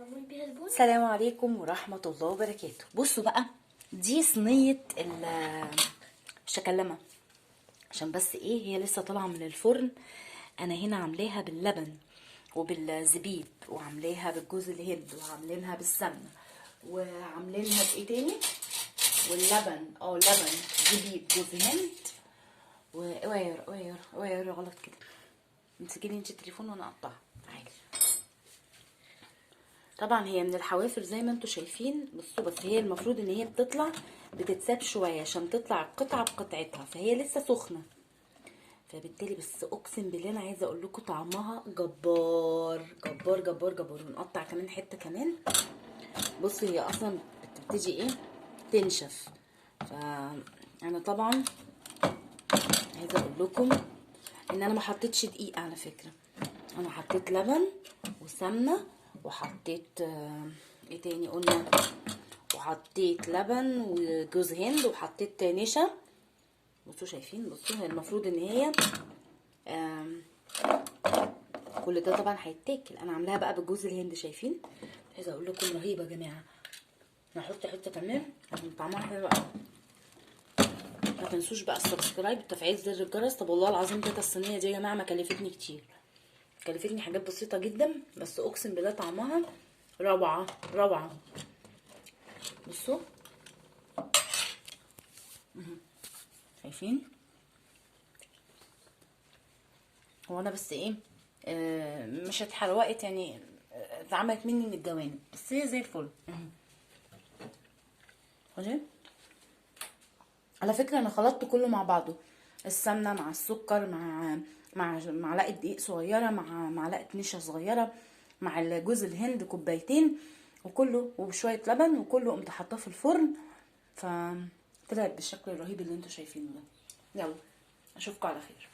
معمول بيها البن. السلام عليكم ورحمة الله وبركاته. بصوا بقى، دي صينية الشكلمة، عشان بس ايه هي لسه طالعة من الفرن. انا هنا عاملاها باللبن وبالزبيب، وعاملاها بالجوز الهند، وعاملينها بالسمنة، وعاملينها بايه تاني، واللبن لبن زبيب جوز هند واير غلط كده. امسكي لي انت التليفون وانا اقطعها. تعالي. طبعا هي من الحوافر زي ما انتوا شايفين. بصوا، بس هي المفروض ان هي بتطلع بتتساب شويه عشان تطلع القطعه بقطعتها، فهي لسه سخنه، فبالتالي بس اقسم بالله انا عايزه اقول لكم طعمها جبار جبار جبار جبار. ونقطع كمان حته كمان. بصوا هي اصلا بتبتدي ايه تنشف، فانا طبعا عايزه اقول لكم ان انا ما حطيتش دقيق على فكره. انا حطيت لبن وسمنه، وحطيت ايه تاني قلنا، وحطيت لبن وجوز هند، وحطيت نشا. بصوا شايفين، بصوا هي المفروض ان هي كل ده طبعا هيتاكل. انا عاملاها بقى بالجوز الهند، شايفين. عايزه اقول لكم رهيبه يا جماعه. نحط حته كمان عشان طعمها حلو قوي. ما تنسوش بقى السبسكرايب وتفعيل زر الجرس. طب والله العظيم ده الصينيه دي يا جماعه ما كلفتني كتير، كلفتني حاجات بسيطه جدا، بس اقسم بالله طعمها روعه روعه. بصوا شايفين. هو انا بس ايه مش اتحرقت يعني، اتعملت مني من الجوانب، بس هي زي الفل. ماشي. على فكره انا خلطت كله مع بعضه، السمنه مع السكر مع معلقه دقيق صغيره مع معلقه نشا صغيره مع جوز الهند كوبايتين، وكله وبشويه لبن، وكله قمت حاطاه في الفرن، فطلعت بالشكل الرهيب اللي انتوا شايفينه ده. يلا اشوفكم على خير.